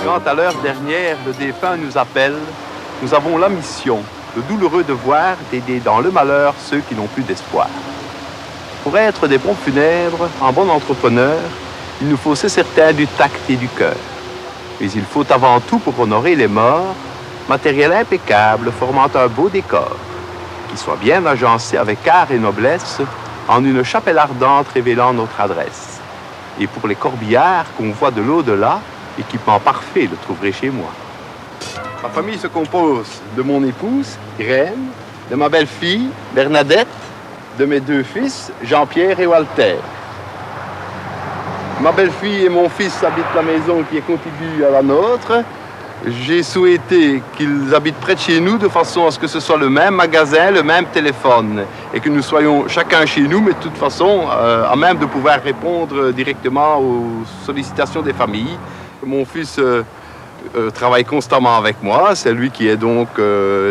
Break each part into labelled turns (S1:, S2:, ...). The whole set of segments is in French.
S1: Quand à l'heure dernière le défunt nous appelle, nous avons la mission, le douloureux devoir d'aider dans le malheur ceux qui n'ont plus d'espoir. Pour être des pompes funèbres, en bon entrepreneur, il nous faut, c'est certain, du tact et du cœur. Mais il faut avant tout, pour honorer les morts, matériel impeccable formant un beau décor, qui soit bien agencé avec art et noblesse, en une chapelle ardente révélant notre adresse. Et pour les corbillards qu'on voit de l'au-delà, équipement parfait le trouverez chez moi. Ma famille se compose de mon épouse, Irène, de ma belle-fille, Bernadette, de mes deux fils, Jean-Pierre et Walter. Ma belle-fille et mon fils habitent la maison qui est contiguë à la nôtre. J'ai souhaité qu'ils habitent près de chez nous de façon à ce que ce soit le même magasin, le même téléphone et que nous soyons chacun chez nous, mais de toute façon à même de pouvoir répondre directement aux sollicitations des familles. Mon fils travaille constamment avec moi. C'est lui qui est donc,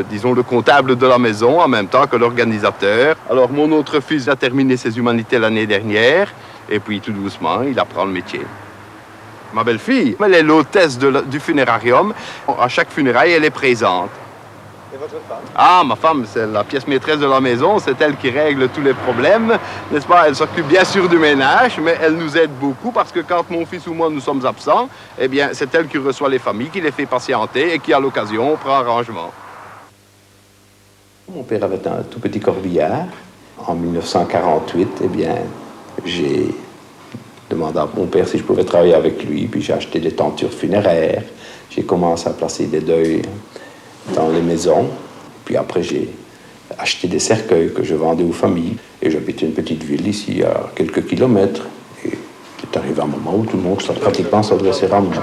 S1: disons, le comptable de la maison en même temps que l'organisateur. Alors, mon autre fils a terminé ses humanités l'année dernière et puis tout doucement, il apprend le métier. Ma belle-fille, elle est l'hôtesse du funérarium. À chaque funéraille, elle est présente.
S2: Et votre femme?
S1: Ah, ma femme, c'est la pièce maîtresse de la maison. C'est elle qui règle tous les problèmes, n'est-ce pas? Elle s'occupe bien sûr du ménage, mais elle nous aide beaucoup parce que quand mon fils ou moi, nous sommes absents, eh bien, c'est elle qui reçoit les familles, qui les fait patienter et qui, à l'occasion, prend arrangement. Mon père avait un tout petit corbillard. En 1948, eh bien, j'ai demandé à mon père si je pouvais travailler avec lui, puis j'ai acheté des tentures funéraires. J'ai commencé à placer des deuils dans les maisons. Puis après, j'ai acheté des cercueils que je vendais aux familles. Et j'habite une petite ville ici, à quelques kilomètres. Et c'est arrivé un moment où tout le monde pratiquement s'adressait à moi.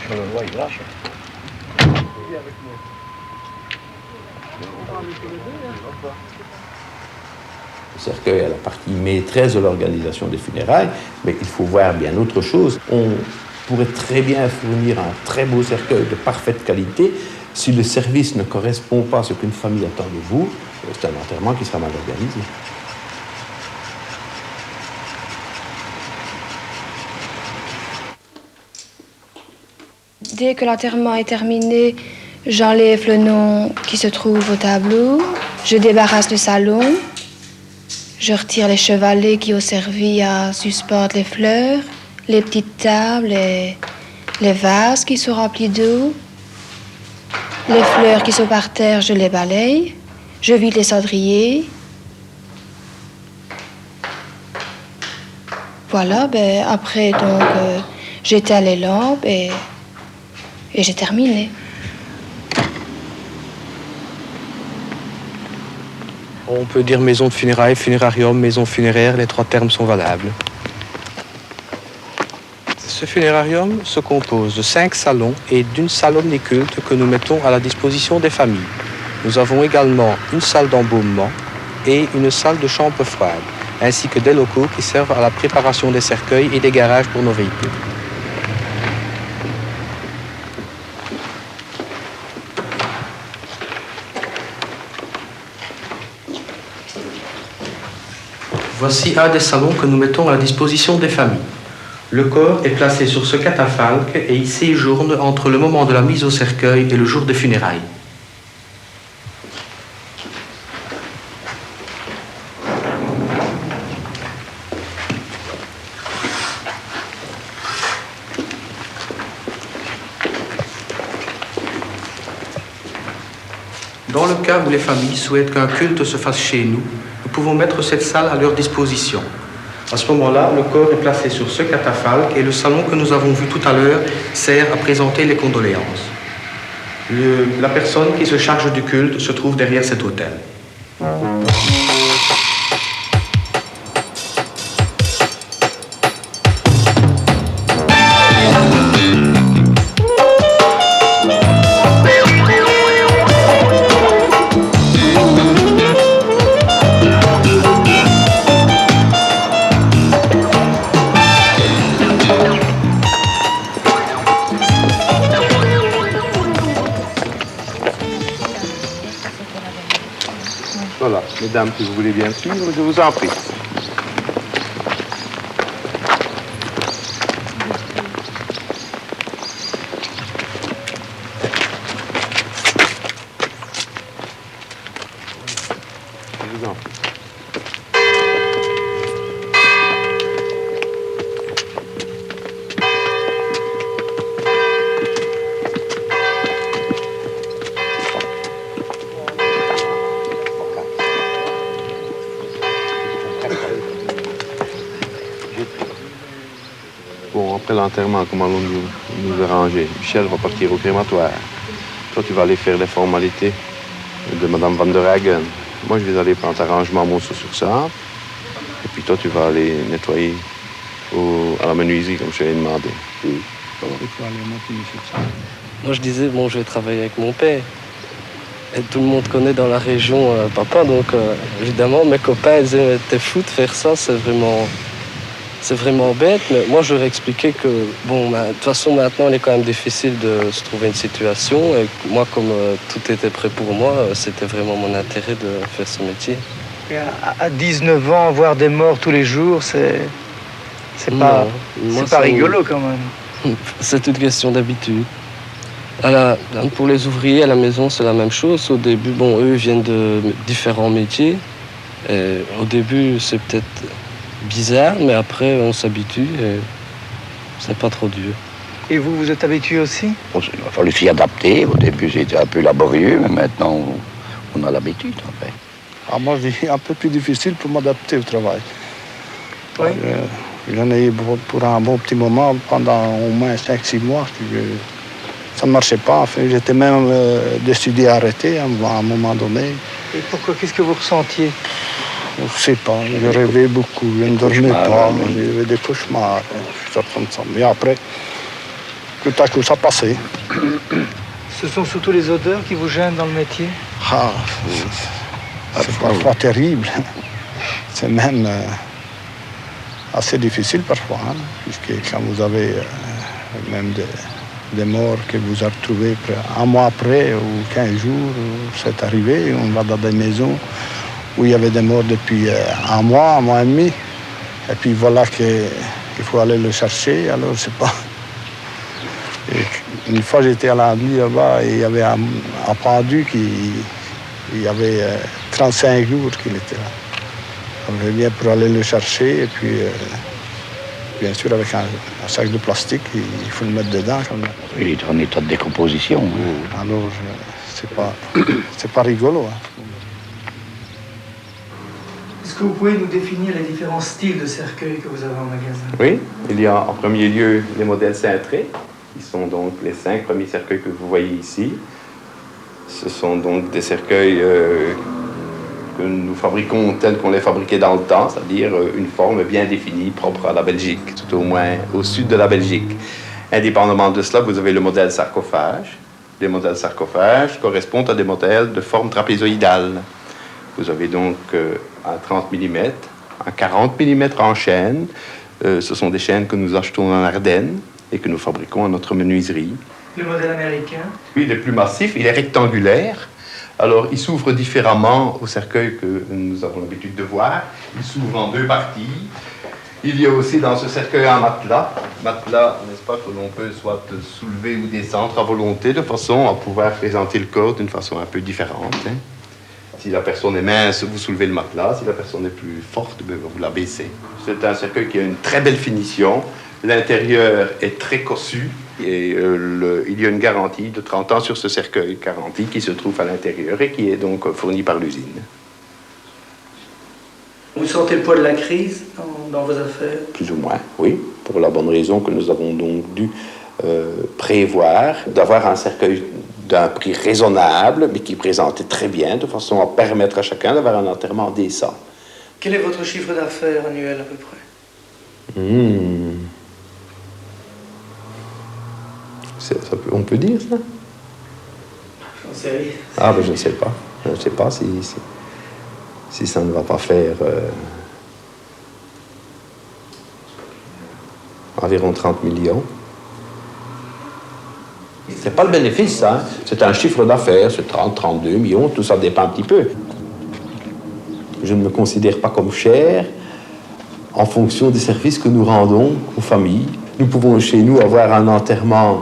S2: Sur le roi, il lâche.
S1: Le cercueil est la partie maîtresse de l'organisation des funérailles, mais il faut voir bien autre chose. On pourrait très bien fournir un très beau cercueil de parfaite qualité. Si le service ne correspond pas à ce qu'une famille attend de vous, c'est un enterrement qui sera mal organisé.
S3: Dès que l'enterrement est terminé, j'enlève le nom qui se trouve au tableau, je débarrasse le salon, je retire les chevalets qui ont servi à suspendre les fleurs, les petites tables, les vases qui sont remplis d'eau, les fleurs qui sont par terre, je les balaye, je vide les cendriers. Voilà, après, donc, j'éteins les lampes et j'ai terminé.
S2: On peut dire maison de funérailles, funérarium, maison funéraire, les trois termes sont valables. Ce funérarium se compose de 5 salons et d'une salle omniculte que nous mettons à la disposition des familles. Nous avons également une salle d'embaumement et une salle de chambre froide, ainsi que des locaux qui servent à la préparation des cercueils et des garages pour nos véhicules. Voici un des salons que nous mettons à la disposition des familles. Le corps est placé sur ce catafalque et il séjourne entre le moment de la mise au cercueil et le jour des funérailles. Dans le cas où les familles souhaitent qu'un culte se fasse chez nous, nous pouvons mettre cette salle à leur disposition. À ce moment-là, le corps est placé sur ce catafalque et le salon que nous avons vu tout à l'heure sert à présenter les condoléances. La personne qui se charge du culte se trouve derrière cet autel.
S1: Voilà, mesdames, si vous voulez bien suivre, je vous en prie. Je vous en prie. Bon, après l'enterrement, comment allons-nous nous arranger? Michel va partir au crématoire. Toi, tu vas aller faire les formalités de Madame Van der Hagen. Moi, je vais aller prendre arrangement à Monceau-sur-Sambre. Et puis toi, tu vas aller nettoyer à la menuiserie, comme je t'avais demandé.
S4: Moi, je disais, bon, je vais travailler avec mon père. Et tout le monde connaît dans la région papa, donc évidemment, mes copains, ils disaient, t'es fou de faire ça, c'est vraiment bête. Mais moi, je leur expliquais que, bon, de toute façon, maintenant, il est quand même difficile de se trouver une situation. Et moi, comme tout était prêt pour moi, c'était vraiment mon intérêt de faire ce métier.
S5: Et à 19 ans, voir des morts tous les jours, c'est pas rigolo quand même.
S4: C'est une question d'habitude. Pour les ouvriers à la maison, c'est la même chose. Au début, bon, eux viennent de différents métiers. Et au début, c'est peut-être bizarre, mais après, on s'habitue et c'est pas trop dur.
S5: Et vous, vous êtes habitué aussi?
S6: Il a fallu s'y adapter. Au début, c'était un peu laborieux, mais maintenant, on a l'habitude, en fait.
S7: Ah, moi, c'est un peu plus difficile pour m'adapter au travail.
S5: Oui.
S7: J'en ai eu pour un bon petit moment, pendant au moins 5-6 mois. Ça ne marchait pas. Enfin, j'étais même décidé à arrêter à un moment donné.
S5: Et pourquoi? Qu'est-ce que vous ressentiez?
S7: Je ne sais pas. Je rêvais beaucoup. Je ne dormais pas. J'avais des cauchemars. Mais après, tout à coup, ça passait.
S5: Ce sont surtout les odeurs qui vous gênent dans le métier?
S7: Ah, c'est parfois terrible. C'est même assez difficile parfois, hein, puisque quand vous avez même des morts que vous avez retrouvés un mois après ou 15 jours, c'est arrivé. On va dans des maisons où il y avait des morts depuis un mois et demi. Et puis voilà qu'il faut aller le chercher. Alors, c'est pas... Et une fois, j'étais à la nuit là-bas et il y avait un pendu il y avait 35 jours qu'il était là. On vient pour aller le chercher et puis, bien sûr, avec un sac de plastique, il faut le mettre dedans.
S6: Il est en état de décomposition.
S7: Alors, c'est pas rigolo. Hein.
S5: Est-ce que vous pouvez nous définir les différents styles de cercueils que vous avez en magasin?
S1: Oui, il y a en premier lieu les modèles cintrés, qui sont donc les 5 premiers cercueils que vous voyez ici. Ce sont donc des cercueils que nous fabriquons tels qu'on les fabriquait dans le temps, c'est-à-dire une forme bien définie, propre à la Belgique, tout au moins au sud de la Belgique. Indépendamment de cela, vous avez le modèle sarcophage. Les modèles sarcophages correspondent à des modèles de forme trapézoïdale. Vous avez donc un 30 mm, un 40 mm en chaîne. Ce sont des chaînes que nous achetons en Ardennes et que nous fabriquons à notre menuiserie.
S5: Le modèle américain?
S1: Oui, le plus massif, il est rectangulaire. Alors, il s'ouvre différemment au cercueil que nous avons l'habitude de voir. Il s'ouvre en 2 parties. Il y a aussi dans ce cercueil un matelas. Matelas, n'est-ce pas, que l'on peut soit soulever ou descendre à volonté, de façon à pouvoir présenter le corps d'une façon un peu différente. Hein. Si la personne est mince, vous soulevez le matelas. Si la personne est plus forte, vous la baissez. C'est un cercueil qui a une très belle finition. L'intérieur est très cossu. Et il y a une garantie de 30 ans sur ce cercueil, garantie qui se trouve à l'intérieur et qui est donc fournie par l'usine.
S5: Vous sentez le poids de la crise dans vos affaires?
S1: Plus ou moins, oui, pour la bonne raison que nous avons donc dû prévoir d'avoir un cercueil d'un prix raisonnable, mais qui présentait très bien, de façon à permettre à chacun d'avoir un enterrement décent.
S5: Quel est votre chiffre d'affaires annuel à peu près?
S1: On peut dire ça?
S5: J'en sais rien.
S1: Ah, ben je ne sais pas. Je ne sais pas si ça ne va pas faire environ 30 millions. C'est pas le bénéfice, ça. Hein? C'est un chiffre d'affaires, c'est 30, 32 millions, tout ça dépend un petit peu. Je ne me considère pas comme cher en fonction des services que nous rendons aux familles. Nous pouvons chez nous avoir un enterrement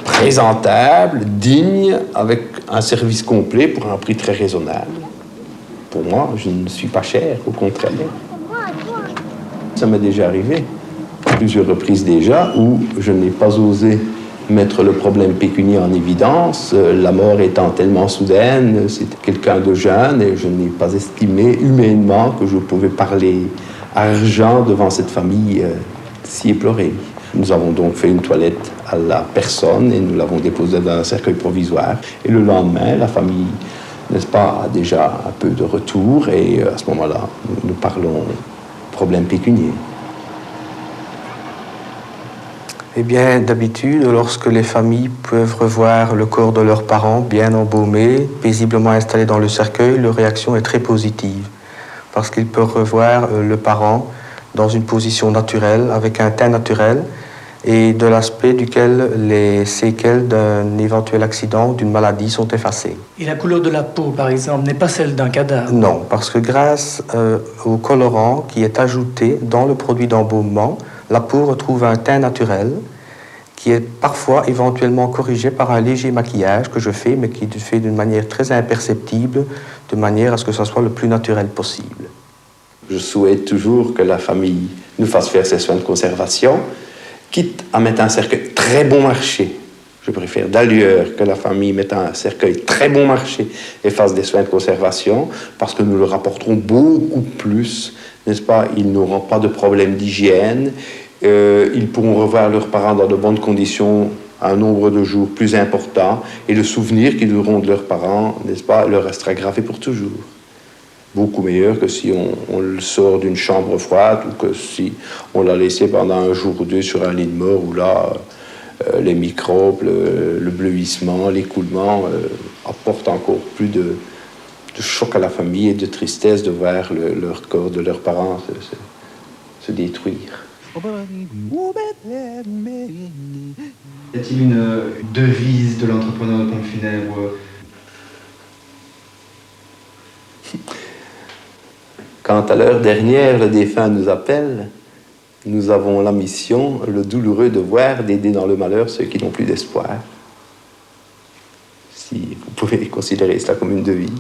S1: présentable, digne, avec un service complet pour un prix très raisonnable. Pour moi, je ne suis pas cher, au contraire. Ça m'est déjà arrivé, plusieurs reprises déjà, où je n'ai pas osé mettre le problème pécunier en évidence, la mort étant tellement soudaine, c'était quelqu'un de jeune et je n'ai pas estimé humainement que je pouvais parler argent devant cette famille si éplorée. Nous avons donc fait une toilette à la personne et nous l'avons déposée dans un cercueil provisoire. Et le lendemain, la famille, n'est-ce pas, a déjà un peu de retour et à ce moment-là, nous parlons problème pécunier.
S2: Eh bien, d'habitude, lorsque les familles peuvent revoir le corps de leurs parents bien embaumé, paisiblement installé dans le cercueil, leur réaction est très positive. Parce qu'ils peuvent revoir le parent dans une position naturelle, avec un teint naturel, et de l'aspect duquel les séquelles d'un éventuel accident ou d'une maladie sont effacées.
S5: Et la couleur de la peau, par exemple, n'est pas celle d'un cadavre?
S2: Non, parce que grâce au colorant qui est ajouté dans le produit d'embaumement, la peau retrouve un teint naturel qui est parfois éventuellement corrigé par un léger maquillage que je fais, mais qui est fait d'une manière très imperceptible, de manière à ce que ce soit le plus naturel possible.
S1: Je souhaite toujours que la famille nous fasse faire ses soins de conservation, quitte à mettre un cercueil très bon marché. Je préfère d'ailleurs que la famille mette un cercueil très bon marché et fasse des soins de conservation, parce que nous leur apporterons beaucoup plus, n'est-ce pas? Ils n'auront pas de problème d'hygiène, ils pourront revoir leurs parents dans de bonnes conditions un nombre de jours plus important, et le souvenir qu'ils auront de leurs parents, n'est-ce pas, leur restera gravé pour toujours. Beaucoup meilleur que si on le sort d'une chambre froide ou que si on l'a laissé pendant un jour ou deux sur un lit de mort où là, les microbes, le bleuissement, l'écoulement apportent encore plus de choc à la famille et de tristesse de voir leur corps de leurs parents se détruire.
S8: Y a-t-il une devise de l'entrepreneur de pompes funèbres?
S1: Quand à l'heure dernière le défunt nous appelle, nous avons la mission, le douloureux devoir d'aider dans le malheur ceux qui n'ont plus d'espoir. Si vous pouvez considérer cela comme une devise.